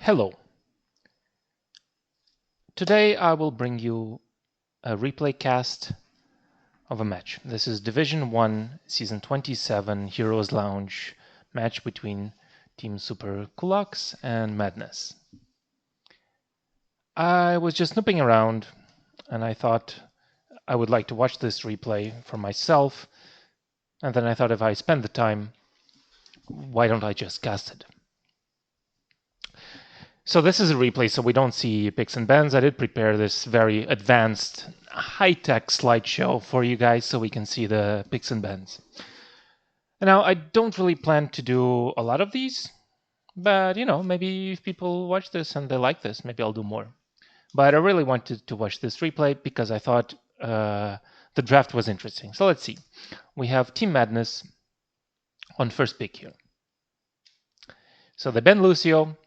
Hello. Today I will bring you a replay cast of a match. This is Division 1, Season 27, Heroes Lounge match between Team Super Kuláks and Madness. I was just snooping around and I thought I would like to watch this replay for myself, and then I thought if I spend the time, why don't I just cast it? So this is a replay, so we don't see picks and bans. I did prepare this very advanced, high-tech slideshow for you guys so we can see the picks and bans. Now, I don't really plan to do a lot of these, but, maybe if people watch this and they like this, maybe I'll do more. But I really wanted to watch this replay because I thought the draft was interesting. So let's see. We have Team Madness on first pick here. So they ban Lucio.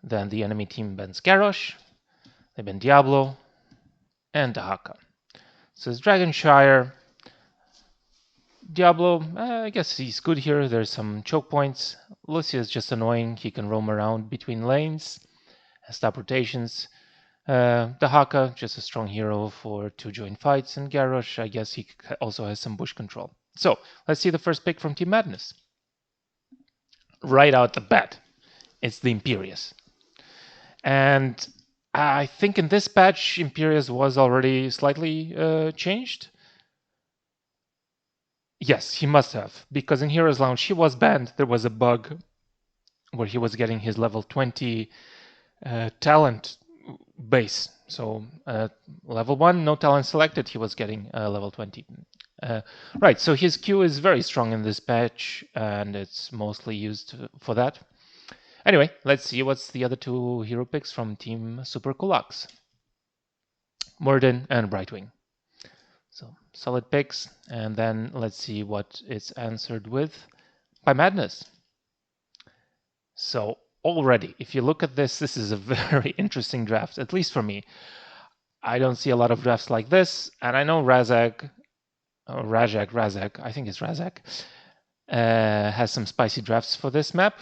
Then the enemy team bans Garrosh, they ban Diablo, and Haka. So it's Dragonshire. Diablo, I guess he's good here. There's some choke points. Lucio is just annoying. He can roam around between lanes, stop rotations. The Haka, just a strong hero to join fights. And Garrosh, I guess he also has some bush control. So let's see the first pick from Team Madness. Right out the bat, it's the Imperius. And I think in this patch, Imperius was already slightly changed. Yes, he must have, because in Heroes Lounge he was banned. There was a bug where he was getting his level 20 talent base. So level 1, no talent selected, he was getting level 20. Right, so his Q is very strong in this patch, and it's mostly used for that. Anyway, let's see what's the other two hero picks from Team Super Kuláks. Morden and Brightwing. So solid picks, and then let's see what it's answered with by Madness. So already, if you look at this, this is a very interesting draft, at least for me. I don't see a lot of drafts like this, and I know Razak, I think it's Razak, has some spicy drafts for this map.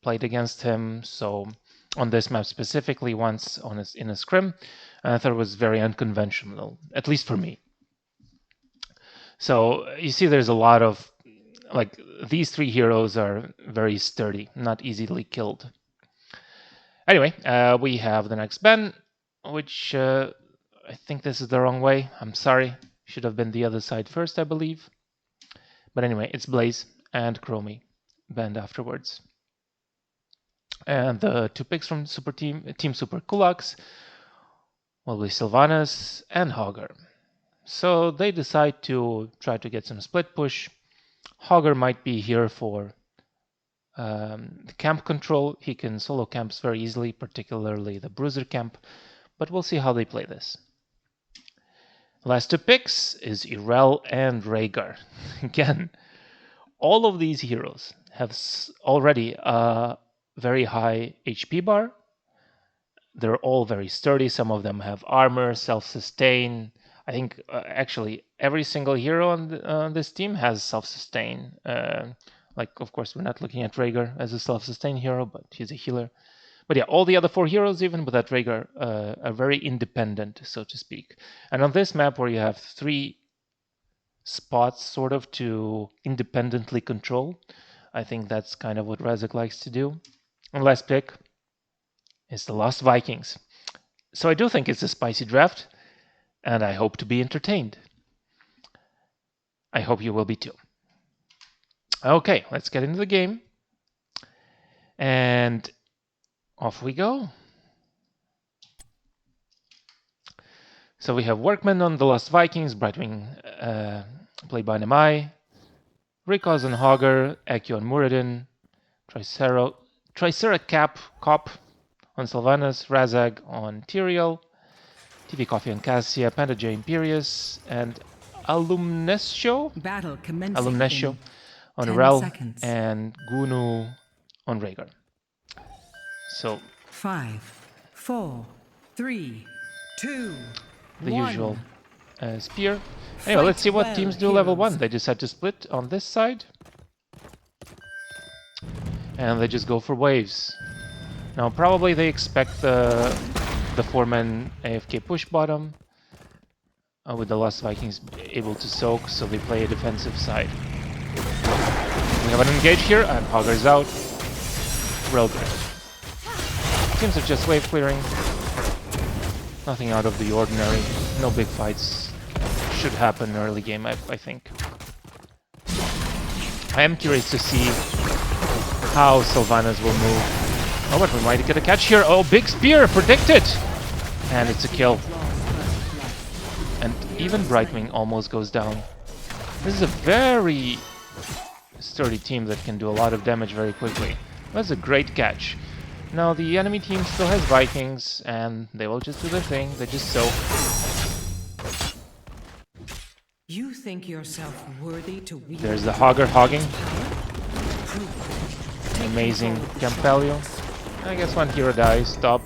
Played against him, so on this map specifically once in a scrim, and I thought it was very unconventional, at least for me. So you see there's a lot of, these three heroes are very sturdy, not easily killed. Anyway, we have the next ban, which I think this is the wrong way. I'm sorry. Should have been the other side first, I believe. But anyway, it's Blaze and Chromie banned afterwards. And the two picks from Team Super Kuláks will be Sylvanas and Hogger. So they decide to try to get some split push. Hogger might be here for camp control. He can solo camps very easily, particularly the Bruiser camp. But we'll see how they play this. Last two picks is Irel and Rhaegar. Again, all of these heroes have already a very high HP bar. They're all very sturdy. Some of them have armor, self-sustain. I think actually every single hero on this team has self-sustain. Of course, we're not looking at Rhaegar as a self-sustain hero, but he's a healer. But yeah, all the other four heroes, even without Rhaegar, are very independent, so to speak. And on this map, where you have three spots sort of to independently control, I think that's kind of what Razak likes to do. And last pick is the Lost Vikings. So I do think it's a spicy draft, and I hope to be entertained. I hope you will be too. Okay, let's get into the game. And off we go. So we have Workman on the Lost Vikings, Brightwing played by Nemai, Rikos and Hogger, Ekio and Muradin, Triceracop on Sylvanas, Razag on Tyrael, TV Coffee on Cassia, Panda J Imperius, and Alumnescio on Rel, and Gunu on Rhaegar. So 5, 4, 3, 2, the usual spear. Anyway, let's see what teams do level 1. They decide to split on this side. And they just go for waves. Now probably they expect the 4-man AFK push bottom with the Lost Vikings able to soak, so they play a defensive side. We have an engage here, and Hogger's out. Real good. Teams are just wave clearing. Nothing out of the ordinary. No big fights should happen early game, I think. I am curious to see how Sylvanas will move. Oh, but we might get a catch here. Oh, big spear, predicted! And it's a kill. And even Brightwing almost goes down. This is a very sturdy team that can do a lot of damage very quickly. That's a great catch. Now the enemy team still has Vikings, and they will just do their thing. They just soak. You think yourself worthy to wield There's the Hogger hogging. Amazing camp value. I guess one hero dies. Stop.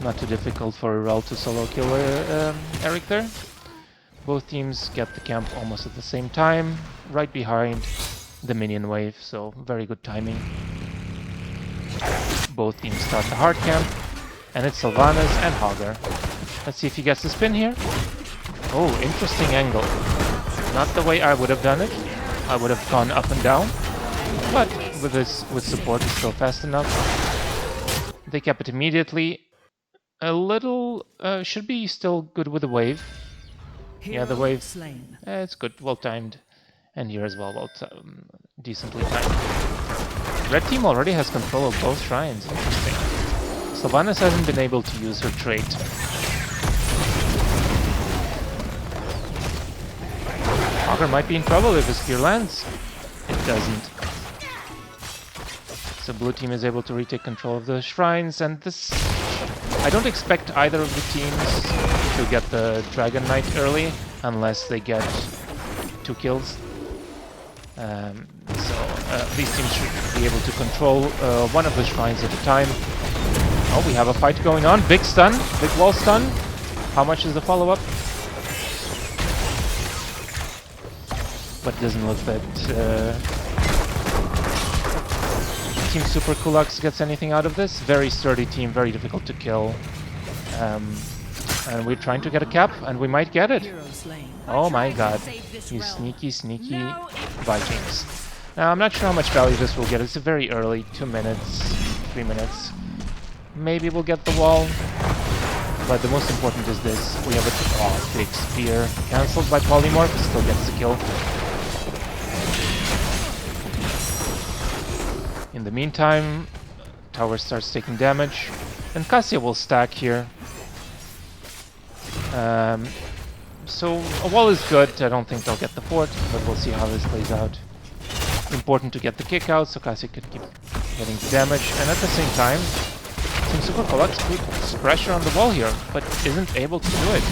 Not too difficult for Irel to solo kill Eric there. Both teams get the camp almost at the same time, right behind the minion wave, so very good timing. Both teams start the hard camp, and it's Sylvanas and Hogger. Let's see if he gets the spin here. Oh, interesting angle. Not the way I would have done it. I would have gone up and down, but with support it's still fast enough. They cap it immediately. A little should be still good with the wave. Yeah, the wave. It's good, well timed, and here as well, decently timed. Red team already has control of both shrines. Interesting. Sylvanas hasn't been able to use her trait. Hogger might be in trouble if his spear lands. It doesn't. So blue team is able to retake control of the shrines, and this... I don't expect either of the teams to get the Dragon Knight early, unless they get 2 kills. These teams should be able to control one of the shrines at a time. Oh, we have a fight going on. Big stun, big wall stun. How much is the follow-up? But it doesn't look that Team Super Kuláks gets anything out of this. Very sturdy team, very difficult to kill. And we're trying to get a cap, and we might get it. Oh my god. You sneaky, sneaky Vikings. Now, I'm not sure how much value this will get. It's very early, 2 minutes, 3 minutes. Maybe we'll get the wall. But the most important is this. We have a big spear. Cancelled by Polymorph, still gets the kill. In the meantime, tower starts taking damage. And Cassia will stack here. So a wall is good. I don't think they'll get the fort, but we'll see how this plays out. Important to get the kick out so Cassia could keep getting the damage. And at the same time, Team Super Kuláks puts pressure on the wall here, but isn't able to do it.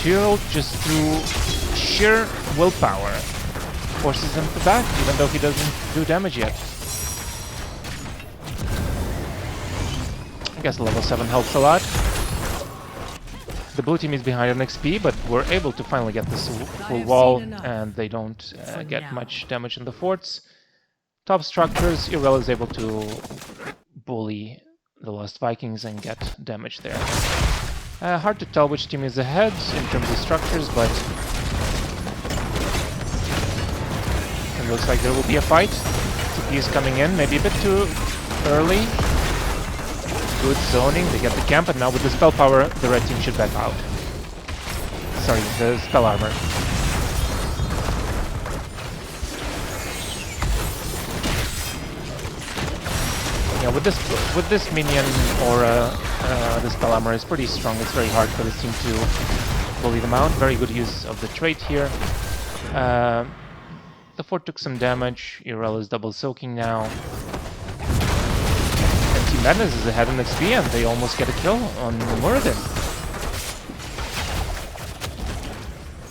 Tyrael, just through sheer willpower, forces him to back, even though he doesn't do damage yet. I guess level 7 helps a lot. The blue team is behind on XP, but we're able to finally get this full wall, and they don't get much damage in the forts. Top structures, Irel is able to bully the Lost Vikings and get damage there. Hard to tell which team is ahead in terms of structures, but it looks like there will be a fight. TP is coming in, maybe a bit too early. Good zoning, they get the camp, and now with the spell power, the red team should back out. Sorry, the spell armor. Yeah, with this minion aura, the spell armor is pretty strong. It's very hard for this team to bully them out. Very good use of the trait here. The fort took some damage. Irel is double soaking now. And Team Madness is ahead on XP, and they almost get a kill on Muradin.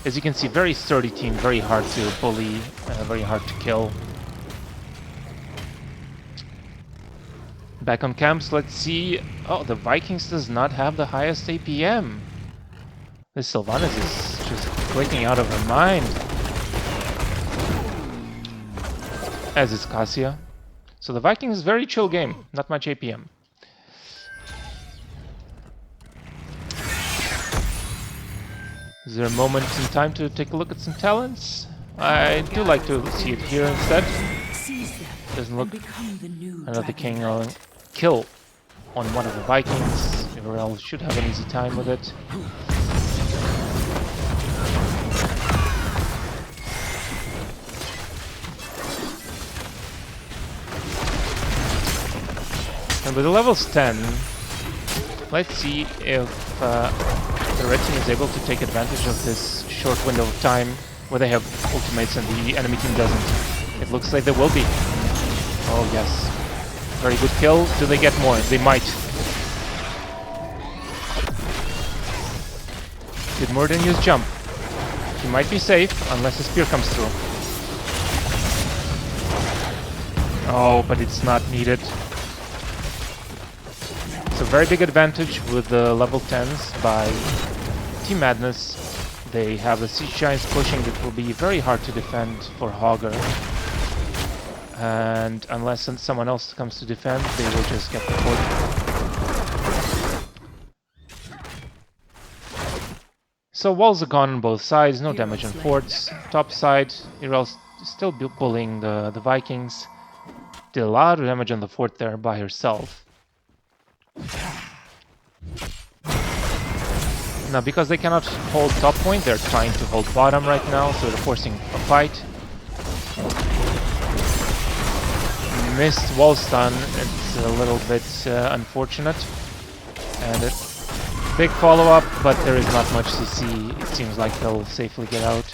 As you can see, very sturdy team, very hard to bully, very hard to kill. Back on camps, let's see. Oh, the Vikings does not have the highest APM. This Sylvanas is just clicking out of her mind. As is Cassia. So the Vikings, very chill game, not much APM. Is there a moment in time to take a look at some talents? I do like to see it here instead. Doesn't look another king kill on one of the Vikings. Irel should have an easy time with it. And with the levels 10, let's see if the red team is able to take advantage of this short window of time where they have ultimates and the enemy team doesn't. It looks like they will be. Oh yes. Very good kill. Do they get more? They might. Did more than use jump. He might be safe unless a spear comes through. Oh, but it's not needed. It's a very big advantage with the level 10s by Team Madness. They have the Siege Giants pushing that will be very hard to defend for Hogger. And unless someone else comes to defend, they will just get the fort. So walls are gone on both sides, no damage on forts. Top side, Irel's still bullying the Vikings. Did a lot of damage on the fort there by herself. Now, because they cannot hold top point, they're trying to hold bottom right now, so they're forcing a fight. Missed wall stun, it's a little bit unfortunate. And a big follow-up, but there is not much CC. It seems like they'll safely get out.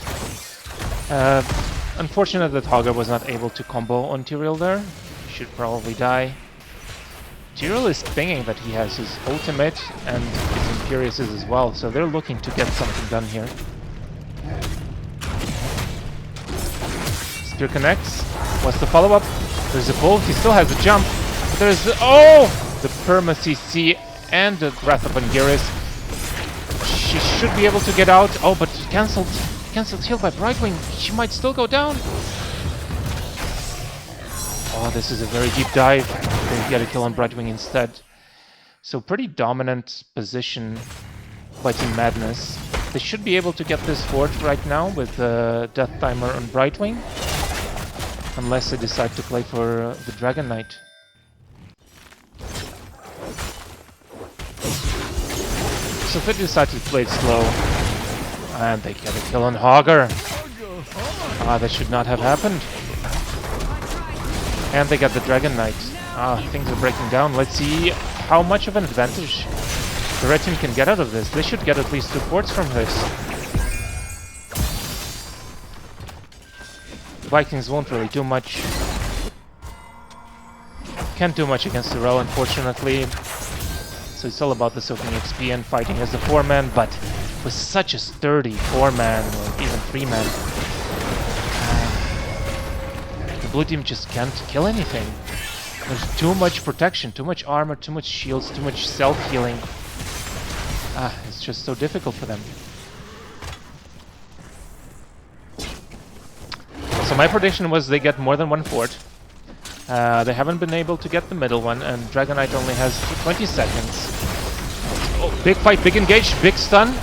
Unfortunate that Hogger was not able to combo on Tyrael there. He should probably die. Tyrael is thinking that he has his ultimate and his Imperious is as well, so they're looking to get something done here. Spear connects. What's the follow-up? There's a pull. He still has a jump. There's the... Oh! The Perma CC and the Wrath of Anguirus. She should be able to get out. Oh, but cancelled heal by Brightwing. She might still go down. Oh, this is a very deep dive. They get a kill on Brightwing instead. So pretty dominant position by Team Madness. They should be able to get this fort right now with the Death Timer on Brightwing. Unless they decide to play for the Dragon Knight. So if they decide to play it slow, and they get a kill on Hogger. Ah, that should not have happened. And they got the Dragon Knight. Ah, things are breaking down. Let's see how much of an advantage the red team can get out of this. They should get at least 2 forts from this. The Vikings won't really do much. Can't do much against the row, unfortunately. So it's all about the soaking XP and fighting as a 4-man, but with such a sturdy 4-man or even 3-man, the blue team just can't kill anything. There's too much protection, too much armor, too much shields, too much self-healing. It's just so difficult for them. So my prediction was they get more than 1 fort. They haven't been able to get the middle one, and Dragon Knight only has 20 seconds. Oh, big fight, big engage, big stun.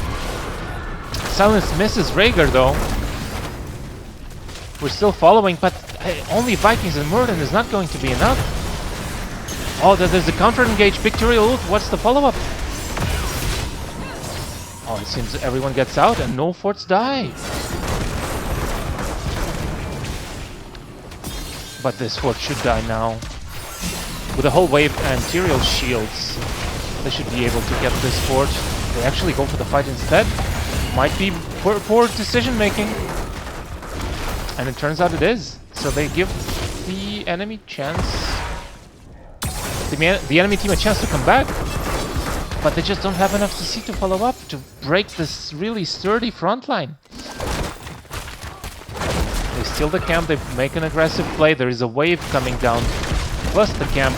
Silence misses Rhaegar though. We're still following, but only Vikings and Murden is not going to be enough. Oh, there's the counter engage, big Tyrael ult. What's the follow-up? Oh, it seems everyone gets out and no forts die. But this fort should die now. With a whole wave and Tyrael shields, they should be able to get this fort. They actually go for the fight instead. Might be poor decision making. And it turns out it is. So they give the enemy chance. The enemy team a chance to come back. But they just don't have enough CC to follow up to break this really sturdy front line. They steal the camp, they make an aggressive play, there is a wave coming down, plus the camp.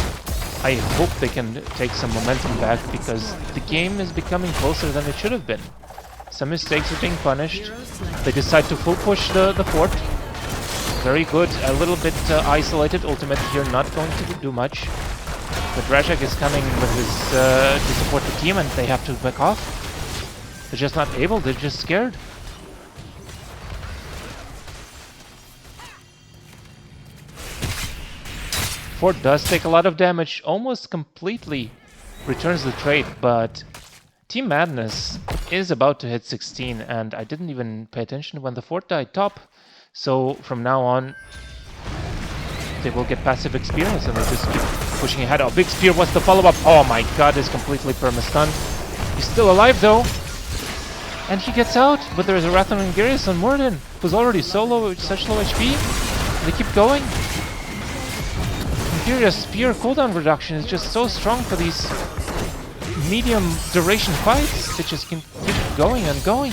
I hope they can take some momentum back, because the game is becoming closer than it should have been. Some mistakes are being punished. They decide to full push the fort. very good. A little bit isolated. Ultimate here not going to do much. But Rajak is coming with his to support the team, and they have to back off. They're just not able. They're just scared. Fort does take a lot of damage, almost completely returns the trade, but Team Madness is about to hit 16, and I didn't even pay attention when the Fort died top. So from now on, they will get passive experience, and they just keep pushing ahead. Oh, Big Spear, what's the follow-up? Oh my god, is completely perma-stunned. He's still alive though, and he gets out, but there's a Rathan and Garius on Morden, who's already so low, with such low HP. They keep going. Imperious Spear cooldown reduction is just so strong for these medium duration fights. They just can keep going and going.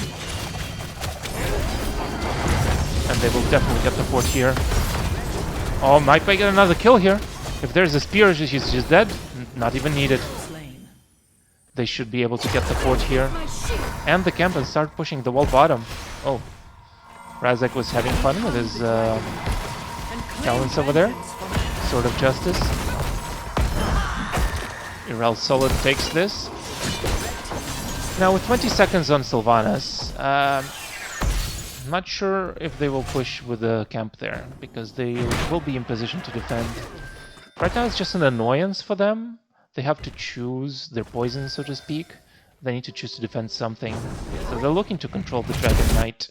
And they will definitely get the fort here. Oh, might get another kill here. If there's a spear, she's just dead. Not even needed. They should be able to get the fort here. And the camp and start pushing the wall bottom. Oh. Razak was having fun with his talents over there. Sword of Justice. Irel Solid takes this. Now with 20 seconds on Sylvanas, I'm not sure if they will push with the camp there, because they will be in position to defend. Right now it's just an annoyance for them. They have to choose their poison, so to speak. They need to choose to defend something. So they're looking to control the Dragon Knight.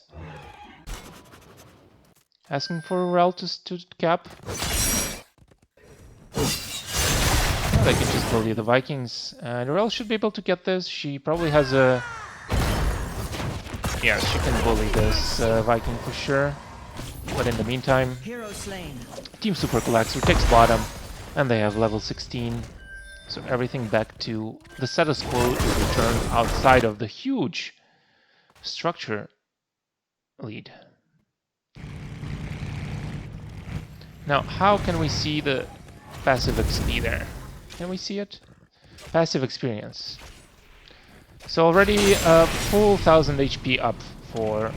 Asking for Irel to cap. They can just bully the Vikings. Irel should be able to get this. She probably has a... Yeah, she can bully this Viking for sure. But in the meantime, Team Super Kuláks, who takes bottom, and they have level 16. So everything back to the status quo is returned outside of the huge structure lead. Now, how can we see the passive XP there? Can we see it? Passive experience. So already a full 1000 HP up for...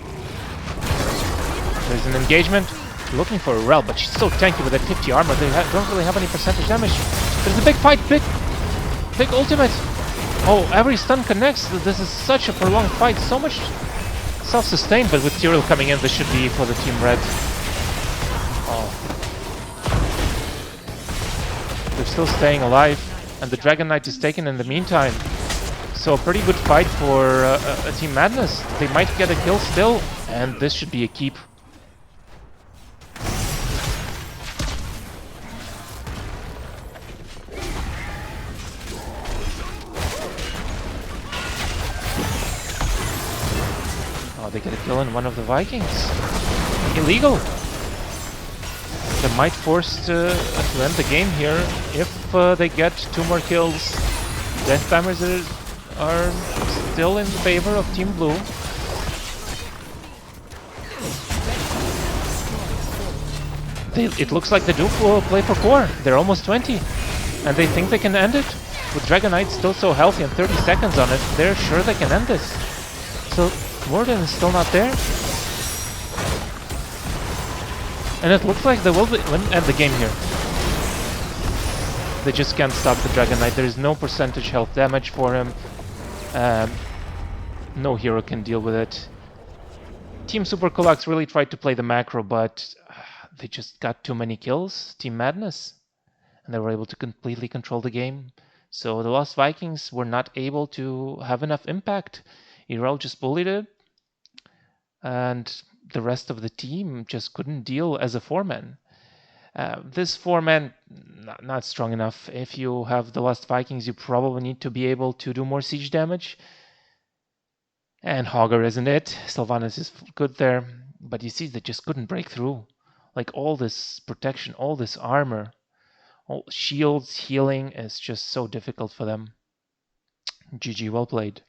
There's an engagement. Looking for Irel, but she's so tanky with that 50 armor. They don't really have any percentage damage. There's a big fight, big ultimate. Oh, every stun connects. This is such a prolonged fight. So much self-sustained, but with Tyrell coming in, this should be for the Team Red. Oh. They're still staying alive, and the Dragon Knight is taken in the meantime. So a pretty good fight for a Team Madness. They might get a kill still, and this should be a keep. Oh, they get a kill in one of the Vikings. Illegal. They might force to end the game here if they get 2 more kills. Death timers are still in favor of Team Blue. It looks like they do play for core. They're almost 20, and they think they can end it. With Dragon Knight still so healthy and 30 seconds on it, they're sure they can end this. So Morden is still not there. And it looks like they will end the game here. They just can't stop the Dragon Knight. There is no percentage health damage for him. No hero can deal with it. Team Super Kuláks really tried to play the macro, but they just got too many kills. Team Madness. And they were able to completely control the game. So the Lost Vikings were not able to have enough impact. Irel just bullied it. And the rest of the team just couldn't deal as a 4-man. This 4-man, not strong enough. If you have the Lost Vikings, you probably need to be able to do more siege damage. And Hogger isn't it. Sylvanas is good there. But you see, they just couldn't break through. Like all this protection, all this armor, all shields, healing is just so difficult for them. GG, well played.